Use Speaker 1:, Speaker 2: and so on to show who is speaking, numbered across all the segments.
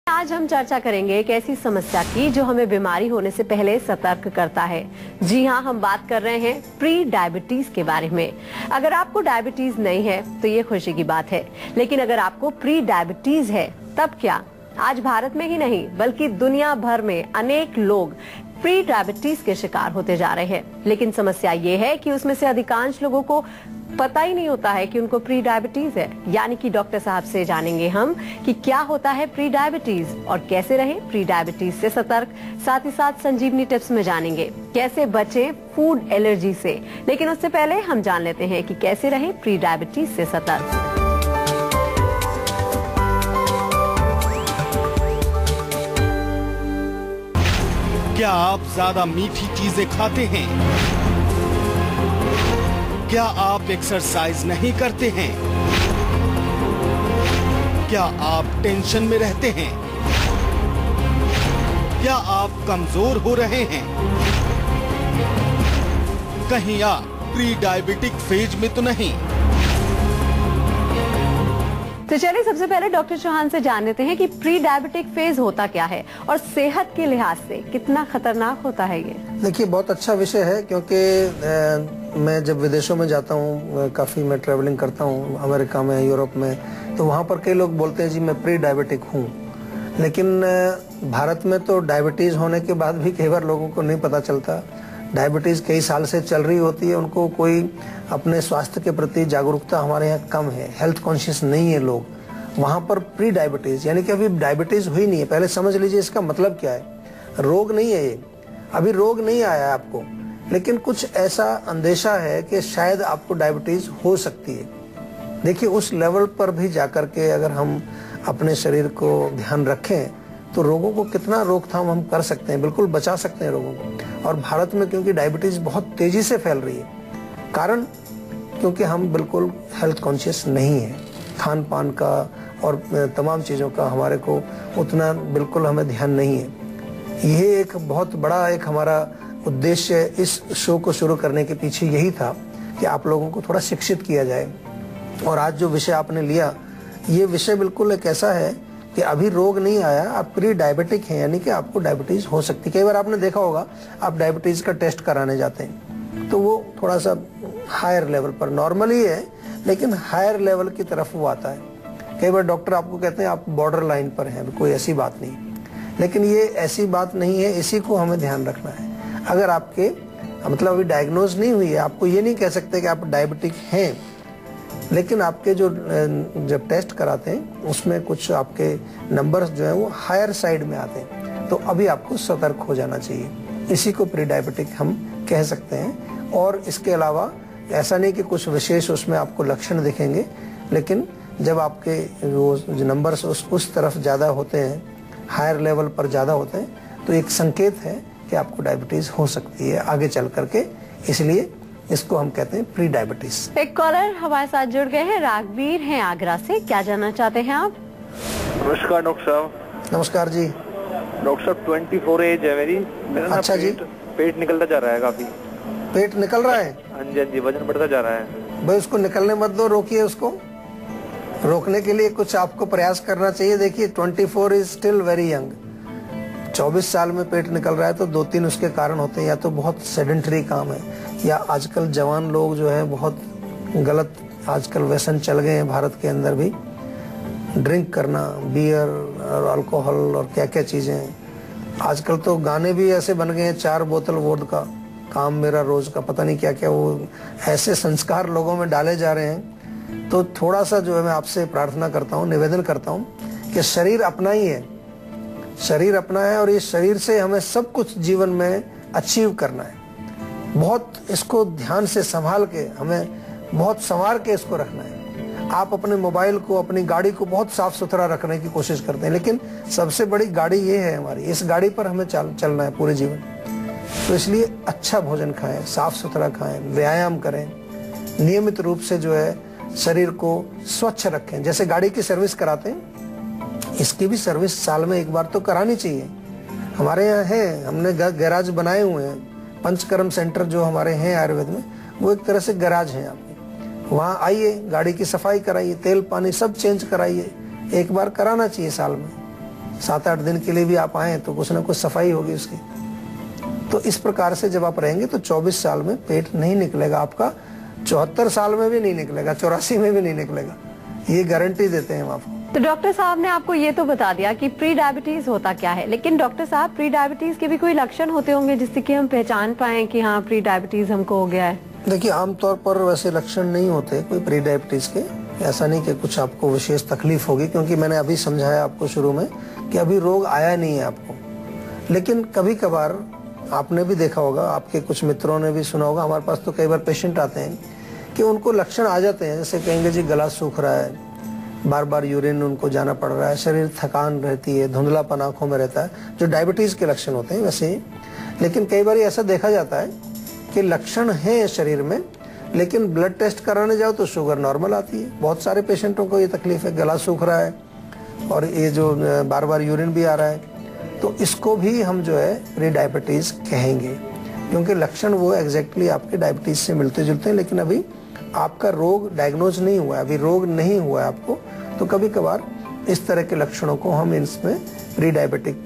Speaker 1: आज हम चर्चा करेंगे एक ऐसी समस्या की जो हमें बीमारी होने से पहले सतर्क करता है। जी हाँ, हम बात कर रहे हैं प्री डायबिटीज के बारे में। अगर आपको डायबिटीज नहीं है तो ये खुशी की बात है, लेकिन अगर आपको प्री डायबिटीज है तब क्या? आज भारत में ही नहीं बल्कि दुनिया भर में अनेक लोग प्री डायबिटीज के शिकार होते जा रहे हैं। लेकिन समस्या ये है कि उसमें से अधिकांश लोगों को पता ही नहीं होता है कि उनको प्री डायबिटीज है। यानी कि डॉक्टर साहब से जानेंगे हम कि क्या होता है प्री डायबिटीज और कैसे रहे प्री डायबिटीज से सतर्क। साथ ही साथ संजीवनी टिप्स में जानेंगे कैसे बचें फूड एलर्जी से। लेकिन उससे पहले हम जान लेते हैं कि कैसे रहे प्री डायबिटीज से सतर्क।
Speaker 2: क्या आप ज्यादा मीठी चीजें खाते हैं? क्या आप एक्सरसाइज नहीं करते हैं? क्या आप टेंशन में रहते हैं? क्या आप कमजोर हो रहे हैं? कहीं आप प्री डायबिटिक फेज में तो नहीं?
Speaker 1: तो चलिए सबसे पहले डॉक्टर चौहान से जान लेते हैं कि प्री डायबिटिक फेज होता क्या है और सेहत के लिहाज से कितना खतरनाक होता है ये।
Speaker 3: देखिए, बहुत अच्छा विषय है क्योंकि मैं जब विदेशों में जाता हूँ, काफी मैं ट्रैवलिंग करता हूँ अमेरिका में, यूरोप में, तो वहाँ पर कई लोग बोलते हैं जी मैं प्री डायबिटिक हूँ। लेकिन भारत में तो डायबिटीज होने के बाद भी कई बार लोगों को नहीं पता चलता। डायबिटीज कई साल से चल रही होती है, उनको कोई अपने स्वास्थ्य के प्रति जागरूकता हमारे यहाँ कम है, हेल्थ कॉन्शियस नहीं है लोग। वहाँ पर प्री डायबिटीज यानी कि अभी डायबिटीज हुई नहीं है। पहले समझ लीजिए इसका मतलब क्या है। रोग नहीं है ये, अभी रोग नहीं आया है आपको, लेकिन कुछ ऐसा अंदेशा है कि शायद आपको डायबिटीज हो सकती है। देखिए, उस लेवल पर भी जाकर के अगर हम अपने शरीर को ध्यान रखें तो रोगों को कितना रोकथाम हम कर सकते हैं, बिल्कुल बचा सकते हैं रोगों को। और भारत में क्योंकि डायबिटीज बहुत तेजी से फैल रही है, कारण क्योंकि हम बिल्कुल हेल्थ कॉन्शियस नहीं है। खान पान का और तमाम चीज़ों का हमारे को उतना बिल्कुल हमें ध्यान नहीं है। ये एक बहुत बड़ा एक हमारा उद्देश्य इस शो को शुरू करने के पीछे यही था कि आप लोगों को थोड़ा शिक्षित किया जाए। और आज जो विषय आपने लिया, ये विषय बिल्कुल एक ऐसा है कि अभी रोग नहीं आया, आप प्री डायबिटिक हैं, यानी कि आपको डायबिटीज हो सकती है। कई बार आपने देखा होगा, आप डायबिटीज का टेस्ट कराने जाते हैं तो वो थोड़ा सा हायर लेवल पर, नॉर्मल ही है लेकिन हायर लेवल की तरफ वो आता है। कई बार डॉक्टर आपको कहते हैं आप बॉर्डर लाइन पर हैं, कोई ऐसी बात नहीं। लेकिन ये ऐसी बात नहीं है, इसी को हमें ध्यान रखना है। अगर आपके मतलब अभी डायग्नोज नहीं हुई है, आपको ये नहीं कह सकते कि आप डायबिटिक हैं, लेकिन आपके जो जब टेस्ट कराते हैं उसमें कुछ आपके नंबर्स जो है वो हायर साइड में आते हैं, तो अभी आपको सतर्क हो जाना चाहिए। इसी को प्री डायबिटिक हम कह सकते हैं। और इसके अलावा ऐसा नहीं कि कुछ विशेष उसमें आपको लक्षण दिखेंगे, लेकिन जब आपके वो जो नंबर्स उस तरफ ज़्यादा होते हैं, हायर लेवल पर ज़्यादा होते हैं, तो एक संकेत है कि आपको डायबिटीज़ हो सकती है आगे चल करके। इसलिए इसको हम कहते हैं प्री डायबिटीज।
Speaker 1: एक कॉलर हमारे साथ जुड़ गए हैं, राघवीर हैं आगरा से। क्या जानना चाहते हैं आप?
Speaker 4: नमस्कार डॉक्टर साहब।
Speaker 3: नमस्कार जी।
Speaker 4: डॉक्टर साहब 24 एज है मेरी। मेरा
Speaker 3: अच्छा जी।
Speaker 4: पेट निकलता जा रहा है काफी।
Speaker 3: पेट निकल रहा है?
Speaker 4: हाँ जी, वजन बढ़ता जा रहा है।
Speaker 3: भाई उसको निकलने मत दो, रोकिए उसको। रोकने के लिए कुछ आपको प्रयास करना चाहिए। देखिए 24 इज स्टिल वेरी यंग। 24 साल में पेट निकल रहा है तो 2-3 उसके कारण होते हैं। या तो बहुत सेडेंटरी काम है, या आजकल जवान लोग जो है बहुत गलत आजकल व्यसन चल गए हैं भारत के अंदर भी। ड्रिंक करना, बियर और अल्कोहल और क्या क्या चीजें। आजकल तो गाने भी ऐसे बन गए हैं, 4 बोतल वोडका, काम मेरा रोज का, पता नहीं क्या क्या, वो ऐसे संस्कार लोगों में डाले जा रहे हैं। तो थोड़ा सा जो है मैं आपसे प्रार्थना करता हूँ, निवेदन करता हूँ कि शरीर अपना ही है, शरीर अपना है और इस शरीर से हमें सब कुछ जीवन में अचीव करना है। बहुत इसको ध्यान से संभाल के, हमें बहुत संवार के इसको रखना है। आप अपने मोबाइल को, अपनी गाड़ी को बहुत साफ सुथरा रखने की कोशिश करते हैं, लेकिन सबसे बड़ी गाड़ी ये है हमारी, इस गाड़ी पर हमें चलना है पूरे जीवन। तो इसलिए अच्छा भोजन खाएं, साफ सुथरा खाएं, व्यायाम करें, नियमित रूप से जो है शरीर को स्वच्छ रखें। जैसे गाड़ी की सर्विस कराते हैं, इसकी भी सर्विस साल में एक बार तो करानी चाहिए। हमारे यहाँ है, हमने गैराज बनाए हुए हैं। पंचकर्म सेंटर जो हमारे हैं आयुर्वेद में, वो एक तरह से गैराज है आपके। वहाँ आइए, गाड़ी की सफाई कराइए, तेल पानी सब चेंज कराइए, एक बार कराना चाहिए साल में। 7-8 दिन के लिए भी आप आए तो कुछ ना कुछ सफाई होगी उसकी। तो इस प्रकार से जब आप रहेंगे तो 24 साल में पेट नहीं निकलेगा आपका, 74 साल में भी नहीं निकलेगा, 84 में भी नहीं निकलेगा, ये गारंटी देते हैं हम आपको।
Speaker 1: तो डॉक्टर साहब ने आपको ये तो बता दिया कि प्री डायबिटीज होता क्या है, लेकिन डॉक्टर साहब प्री डायबिटीज के भी कोई लक्षण होते होंगे जिससे कि हम पहचान पाएं कि हाँ प्री डायबिटीज हमको हो गया है?
Speaker 3: देखिए, आमतौर पर वैसे लक्षण नहीं होते कोई प्री डायबिटीज के। ऐसा नहीं कि कुछ आपको विशेष तकलीफ होगी, क्योंकि मैंने अभी समझाया आपको शुरू में कि अभी रोग आया नहीं है आपको। लेकिन कभी कभार आपने भी देखा होगा, आपके कुछ मित्रों ने भी सुना होगा, हमारे पास तो कई बार पेशेंट आते हैं कि उनको लक्षण आ जाते हैं, जैसे कहेंगे जी गला सूख रहा है, बार बार यूरिन उनको जाना पड़ रहा है, शरीर थकान रहती है, धुंधलापन आंखों में रहता है, जो डायबिटीज के लक्षण होते हैं वैसे ही। लेकिन कई बार ऐसा देखा जाता है कि लक्षण है शरीर में, लेकिन ब्लड टेस्ट कराने जाओ तो शुगर नॉर्मल आती है। बहुत सारे पेशेंटों को ये तकलीफ है, गला सूख रहा है और ये जो बार बार यूरिन भी आ रहा है, तो इसको भी हम जो है प्री डायबिटीज कहेंगे, क्योंकि लक्षण वो एग्जैक्टली आपके डायबिटीज से मिलते जुलते हैं, लेकिन अभी आपका रोग डायग्नोज नहीं हुआ है, अभी रोग नहीं हुआ है आपको। तो कभी कभार इस तरह के लक्षणों को हम इसमें प्री डायबिटिक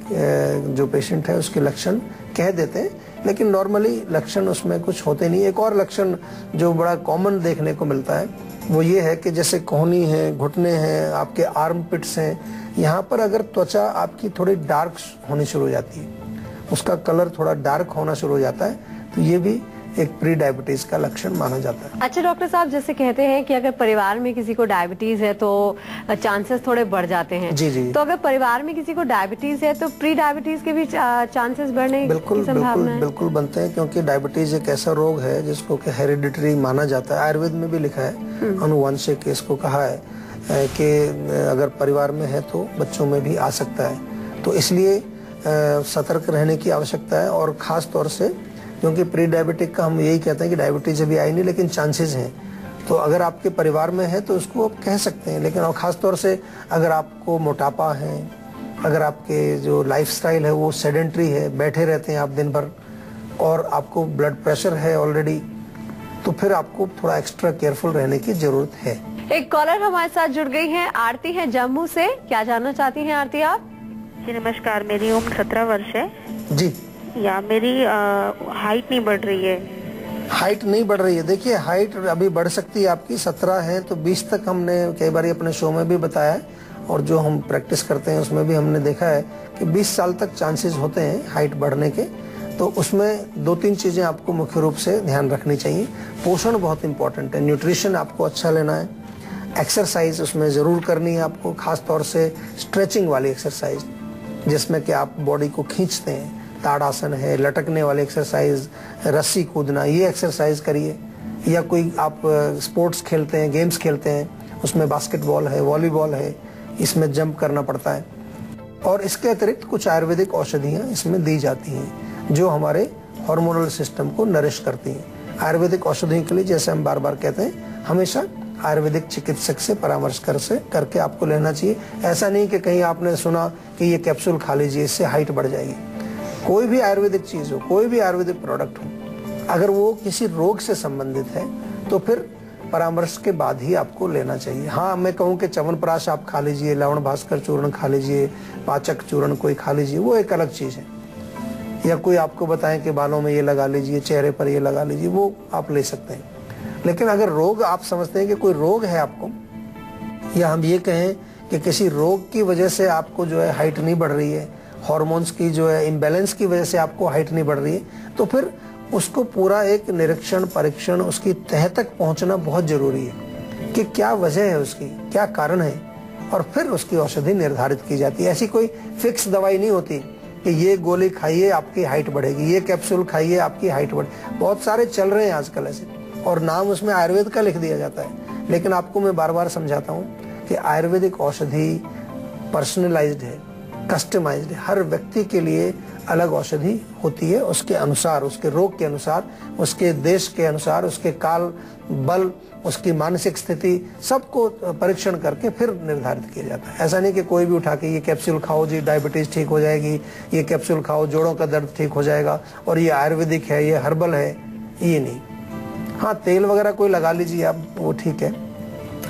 Speaker 3: जो पेशेंट है उसके लक्षण कह देते हैं, लेकिन नॉर्मली लक्षण उसमें कुछ होते नहीं। एक और लक्षण जो बड़ा कॉमन देखने को मिलता है वो ये है कि जैसे कोहनी है, घुटने हैं, आपके आर्म पिट्स हैं, यहाँ पर अगर त्वचा आपकी थोड़ी डार्क होनी शुरू हो जाती है, उसका कलर थोड़ा डार्क होना शुरू हो जाता है, तो ये भी एक प्री डायबिटीज का लक्षण माना जाता है।
Speaker 1: अच्छा डॉक्टर साहब, जैसे कहते हैं कि अगर परिवार में किसी को डायबिटीज है तो चांसेस थोड़े बढ़ जाते हैं।
Speaker 3: जी जी।
Speaker 1: तो अगर परिवार में किसी को डायबिटीज है तो प्री डायबिटीज के भी चांसेस बढ़ने की संभावना है?
Speaker 3: बिल्कुल बनते हैं, क्योंकि डायबिटीज एक ऐसा रोग है जिसको कि हेरिडिटरी माना जाता है। आयुर्वेद में भी लिखा है, अनुवांशिक इसको कहा है कि अगर परिवार में है तो बच्चों में भी आ सकता है। तो इसलिए सतर्क रहने की आवश्यकता है, और खास तौर से क्योंकि प्री डायबिटिक का हम यही कहते हैं कि डायबिटीज अभी आई नहीं, लेकिन चांसेस हैं। तो अगर आपके परिवार में है तो उसको आप कह सकते हैं, लेकिन और खास तौर से अगर आपको मोटापा है, अगर आपके जो लाइफस्टाइल है वो सेडेंट्री है, बैठे रहते हैं आप दिन भर, और आपको ब्लड प्रेशर है ऑलरेडी, तो फिर आपको थोड़ा एक्स्ट्रा केयरफुल रहने की जरूरत है।
Speaker 1: एक कॉलर हमारे साथ जुड़ गई है, आरती है जम्मू से। क्या जानना चाहती हैं आरती आप?
Speaker 5: जी नमस्कार, मेरी उम्र 17 वर्ष है
Speaker 3: जी।
Speaker 5: या मेरी हाइट नहीं बढ़ रही है।
Speaker 3: हाइट नहीं बढ़ रही है? देखिए, हाइट अभी बढ़ सकती है आपकी, 17 है तो 20 तक हमने कई बार अपने शो में भी बताया है, और जो हम प्रैक्टिस करते हैं उसमें भी हमने देखा है कि 20 साल तक चांसेस होते हैं हाइट बढ़ने के। तो उसमें 2-3 चीजें आपको मुख्य रूप से ध्यान रखनी चाहिए। पोषण बहुत इंपॉर्टेंट है, न्यूट्रिशन आपको अच्छा लेना है, एक्सरसाइज उसमें जरूर करनी है आपको, खास तौर से स्ट्रेचिंग वाली एक्सरसाइज जिसमें कि आप बॉडी को खींचते हैं, ताड़ासन है, लटकने वाली एक्सरसाइज, रस्सी कूदना, ये एक्सरसाइज करिए। या कोई आप स्पोर्ट्स खेलते हैं, गेम्स खेलते हैं, उसमें बास्केटबॉल है, वॉलीबॉल है, इसमें जंप करना पड़ता है। और इसके अतिरिक्त कुछ आयुर्वेदिक औषधियाँ इसमें दी जाती हैं जो हमारे हार्मोनल सिस्टम को नरिश करती हैं। आयुर्वेदिक औषधियों के लिए, जैसे हम बार बार कहते हैं, हमेशा आयुर्वेदिक चिकित्सक से परामर्श करके आपको लेना चाहिए। ऐसा नहीं कि कहीं आपने सुना कि ये कैप्सूल खा लीजिए इससे हाइट बढ़ जाएगी। कोई भी आयुर्वेदिक चीज हो, कोई भी आयुर्वेदिक प्रोडक्ट हो, अगर वो किसी रोग से संबंधित है तो फिर परामर्श के बाद ही आपको लेना चाहिए। हाँ, मैं कहूँ कि च्यवनप्राश आप खा लीजिए, लवण भास्कर चूर्ण खा लीजिए, पाचक चूर्ण कोई खा लीजिए, वो एक अलग चीज है। या कोई आपको बताएं कि बालों में ये लगा लीजिए, चेहरे पर ये लगा लीजिए, वो आप ले सकते हैं। लेकिन अगर रोग आप समझते हैं कि कोई रोग है आपको, या हम ये कहें कि किसी रोग की वजह से आपको जो है हाइट नहीं बढ़ रही है, हार्मोन्स की जो है इम्बैलेंस की वजह से आपको हाइट नहीं बढ़ रही है, तो फिर उसको पूरा एक निरीक्षण, परीक्षण, उसकी तह तक पहुंचना बहुत जरूरी है कि क्या वजह है उसकी, क्या कारण है, और फिर उसकी औषधि निर्धारित की जाती है। ऐसी कोई फिक्स दवाई नहीं होती कि ये गोली खाइए आपकी हाइट बढ़ेगी, ये कैप्सूल खाइए आपकी हाइट बढ़ेगी। बहुत सारे चल रहे हैं आजकल ऐसे, और नाम उसमें आयुर्वेद का लिख दिया जाता है। लेकिन आपको मैं बार बार समझाता हूँ कि आयुर्वेदिक औषधि पर्सनलाइज्ड है, कस्टमाइज्ड है। हर व्यक्ति के लिए अलग औषधि होती है, उसके अनुसार, उसके रोग के अनुसार, उसके देश के अनुसार, उसके काल, बल, उसकी मानसिक स्थिति, सबको परीक्षण करके फिर निर्धारित किया जाता है। ऐसा नहीं कि कोई भी उठा के ये कैप्सूल खाओ जी डायबिटीज ठीक हो जाएगी, ये कैप्सूल खाओ जोड़ों का दर्द ठीक हो जाएगा, और ये आयुर्वेदिक है, ये हर्बल है, ये नहीं। हाँ, तेल वगैरह कोई लगा लीजिए आप, वो ठीक है,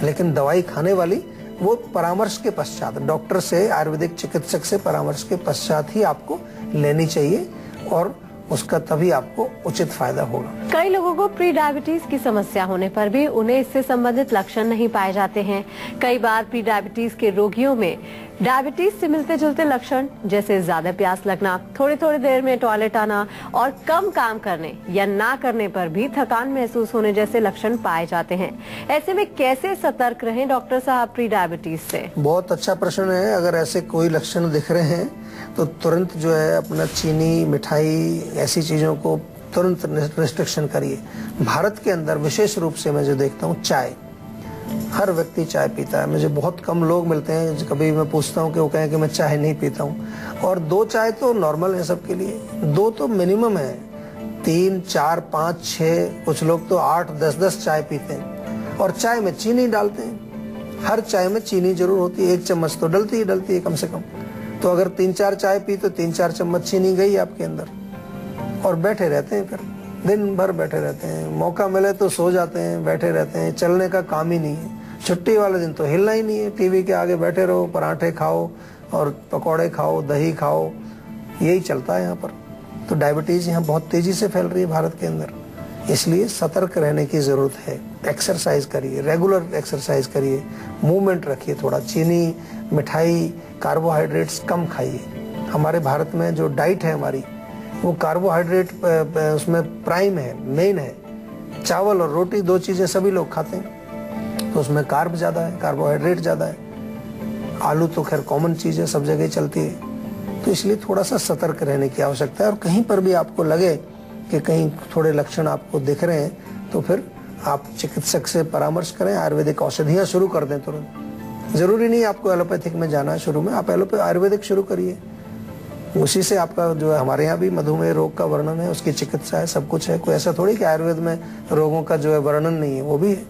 Speaker 3: लेकिन दवाई खाने वाली वो परामर्श के पश्चात, डॉक्टर से, आयुर्वेदिक चिकित्सक से परामर्श के पश्चात ही आपको लेनी चाहिए और उसका तभी आपको उचित फायदा होगा।
Speaker 1: कई लोगों को प्री डायबिटीज की समस्या होने पर भी उन्हें इससे संबंधित लक्षण नहीं पाए जाते हैं। कई बार प्री डायबिटीज के रोगियों में डायबिटीज से मिलते जुलते लक्षण जैसे ज्यादा प्यास लगना, थोड़ी थोड़ी देर में टॉयलेट आना और कम काम करने या ना करने पर भी थकान महसूस होने जैसे लक्षण पाए जाते हैं। ऐसे में कैसे सतर्क रहें डॉक्टर साहब प्री डायबिटीज से?
Speaker 3: बहुत अच्छा प्रश्न है। अगर ऐसे कोई लक्षण दिख रहे हैं तो तुरंत जो है अपना चीनी, मिठाई, ऐसी चीजों को तुरंत रिस्ट्रिक्शन करिए। भारत के अंदर विशेष रूप से मैं जो देखता हूँ, चाय, हर व्यक्ति चाय पीता है। मुझे बहुत कम लोग मिलते हैं, कभी मैं पूछता हूँ कि वो कहें कि मैं चाय नहीं पीता हूँ। और 2 चाय तो नॉर्मल है सबके लिए, 2 तो मिनिमम है। 3, 4, 5, 6, कुछ लोग तो 8, 10 चाय पीते हैं और चाय में चीनी डालते हैं। हर चाय में चीनी जरूर होती है, 1 चम्मच तो डलती है कम से कम। तो अगर 3-4 चाय पी तो 3-4 चम्मच चीनी गई आपके अंदर और बैठे रहते हैं, फिर दिन भर बैठे रहते हैं। मौका मिले तो सो जाते हैं, बैठे रहते हैं, चलने का काम ही नहीं है। छुट्टी वाले दिन तो हिलना ही नहीं है, टीवी के आगे बैठे रहो, पराठे खाओ और पकौड़े खाओ, दही खाओ, यही चलता है यहाँ पर। तो डायबिटीज यहाँ बहुत तेजी से फैल रही है भारत के अंदर, इसलिए सतर्क रहने की जरूरत है। एक्सरसाइज करिए, रेगुलर एक्सरसाइज करिए, मूवमेंट रखिए, थोड़ा चीनी, मिठाई, कार्बोहाइड्रेट्स कम खाइए। हमारे भारत में जो डाइट है हमारी, वो कार्बोहाइड्रेट उसमें प्राइम है, मेन है। चावल और रोटी 2 चीजें सभी लोग खाते हैं, तो उसमें कार्ब ज्यादा है, कार्बोहाइड्रेट ज्यादा है। आलू तो खैर कॉमन चीज है, सब जगह चलती है। तो इसलिए थोड़ा सा सतर्क रहने की आवश्यकता है। और कहीं पर भी आपको लगे कि कहीं थोड़े लक्षण आपको दिख रहे हैं तो फिर आप चिकित्सक से परामर्श करें, आयुर्वेदिक औषधियां शुरू कर दें तुरंत। जरूरी नहीं आपको एलोपैथिक में जाना है शुरू में, आप आयुर्वेदिक शुरू करिए। उसी से आपका जो है, हमारे यहाँ भी मधुमेह रोग का वर्णन है, उसकी चिकित्सा है, सब कुछ है। कोई ऐसा थोड़ी कि आयुर्वेद में रोगों का जो है वर्णन नहीं है, वो भी है।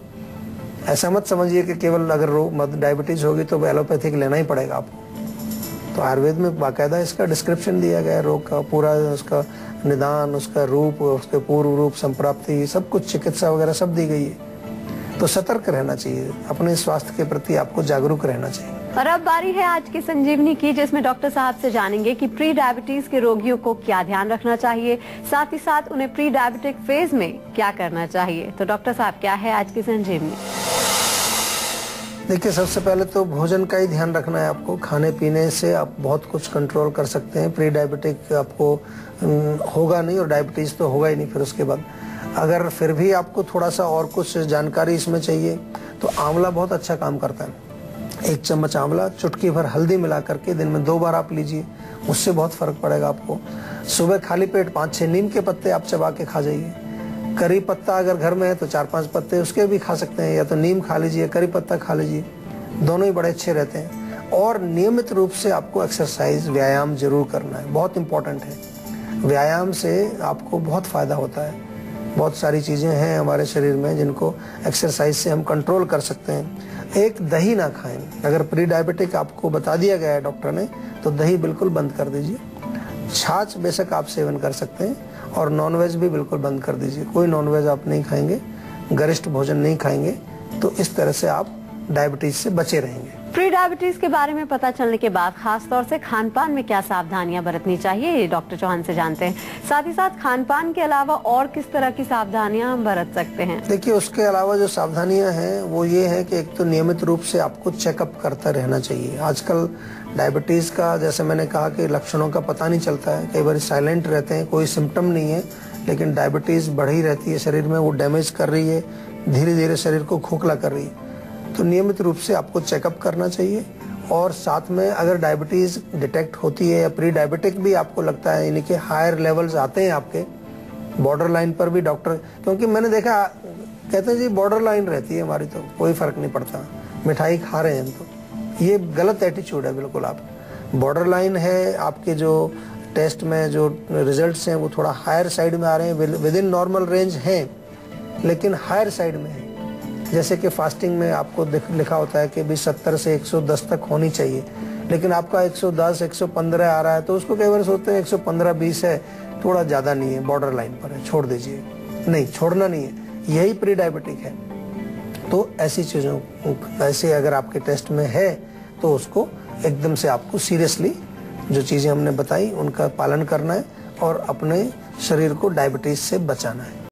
Speaker 3: ऐसा मत समझिए कि केवल अगर रोग डायबिटीज होगी तो एलोपैथिक लेना ही पड़ेगा आपको। तो आयुर्वेद में बाकायदा इसका डिस्क्रिप्शन दिया गया है, रोग का पूरा, उसका निदान, उसका रूप, उसके पूर्व रूप, संप्राप्ति, सब कुछ चिकित्सा वगैरह सब दी गई है। तो सतर्क रहना चाहिए, अपने स्वास्थ्य के प्रति आपको जागरूक रहना चाहिए।
Speaker 1: और अब बारी है आज की संजीवनी की, जिसमें डॉक्टर साहब से जानेंगे कि प्री डायबिटीज के रोगियों को क्या ध्यान रखना चाहिए, साथ ही साथ उन्हें प्री डायबिटिक फेज में क्या करना चाहिए। तो डॉक्टर साहब, क्या है आज की संजीवनी?
Speaker 3: देखिए, सबसे पहले तो भोजन का ही ध्यान रखना है आपको। खाने पीने से आप बहुत कुछ कंट्रोल कर सकते हैं। प्री डायबिटिक आपको होगा नहीं और डायबिटीज तो होगा ही नहीं फिर उसके बाद। अगर फिर भी आपको थोड़ा सा और कुछ जानकारी इसमें चाहिए तो आंवला बहुत अच्छा काम करता है। 1 चम्मच आंवला, चुटकी भर हल्दी मिला करके दिन में 2 बार आप लीजिए, उससे बहुत फर्क पड़ेगा आपको। सुबह खाली पेट 5-6 नीम के पत्ते आप चबा के खा जाइए। करी पत्ता अगर घर में है तो 4-5 पत्ते उसके भी खा सकते हैं, या तो नीम खा लीजिए, करी पत्ता खा लीजिए, दोनों ही बड़े अच्छे रहते हैं। और नियमित रूप से आपको एक्सरसाइज, व्यायाम जरूर करना है, बहुत इंपॉर्टेंट है। व्यायाम से आपको बहुत फायदा होता है। बहुत सारी चीजें हैं हमारे शरीर में जिनको एक्सरसाइज से हम कंट्रोल कर सकते हैं। एक दही ना खाएं, अगर प्री डायबिटिक आपको बता दिया गया है डॉक्टर ने, तो दही बिल्कुल बंद कर दीजिए। छाछ बेशक आप सेवन कर सकते हैं और नॉनवेज भी बिल्कुल बंद कर दीजिए। कोई नॉनवेज आप नहीं खाएंगे, गरिष्ठ भोजन नहीं खाएंगे, तो इस तरह से आप डायबिटीज से बचे रहेंगे।
Speaker 1: प्री डायबिटीज के बारे में पता चलने के बाद खास तौर से खान पान में क्या सावधानियां बरतनी चाहिए, ये डॉक्टर चौहान से जानते हैं। साथ ही साथ खान पान के अलावा और किस तरह की सावधानियां हम बरत सकते हैं?
Speaker 3: देखिए, उसके अलावा जो सावधानियां हैं वो ये है कि एक तो नियमित रूप से आपको चेकअप करता रहना चाहिए। आजकल डायबिटीज का, जैसे मैंने कहा, कि लक्षणों का पता नहीं चलता है, कई बार साइलेंट रहते हैं, कोई सिम्टम नहीं है, लेकिन डायबिटीज बढ़ी रहती है शरीर में, वो डैमेज कर रही है, धीरे धीरे शरीर को खोखला कर रही है। तो नियमित रूप से आपको चेकअप करना चाहिए। और साथ में अगर डायबिटीज डिटेक्ट होती है या प्री डायबिटिक भी आपको लगता है, यानी कि हायर लेवल्स आते हैं आपके, बॉर्डर लाइन पर भी डॉक्टर, क्योंकि मैंने देखा, कहते हैं जी बॉर्डर लाइन रहती है हमारी तो कोई फर्क नहीं पड़ता, मिठाई खा रहे हैं हम तो, ये गलत एटीट्यूड है बिल्कुल। आप बॉर्डर लाइन है, आपके जो टेस्ट में जो रिजल्ट्स हैं वो थोड़ा हायर साइड में आ रहे हैं, विद इन नॉर्मल रेंज हैं लेकिन हायर साइड में है। जैसे कि फास्टिंग में आपको लिखा होता है कि भी 70 से 110 तक होनी चाहिए, लेकिन आपका 110, 115 आ रहा है, तो उसको कई बार सोचते हैं 115-20 है, थोड़ा ज्यादा नहीं है, बॉर्डर लाइन पर है, छोड़ दीजिए। नहीं, छोड़ना नहीं है, यही प्री डायबिटिक है। तो ऐसी चीज़ों, ऐसे अगर आपके टेस्ट में है तो उसको एकदम से आपको सीरियसली जो चीज़ें हमने बताई उनका पालन करना है और अपने शरीर को डायबिटीज से बचाना है।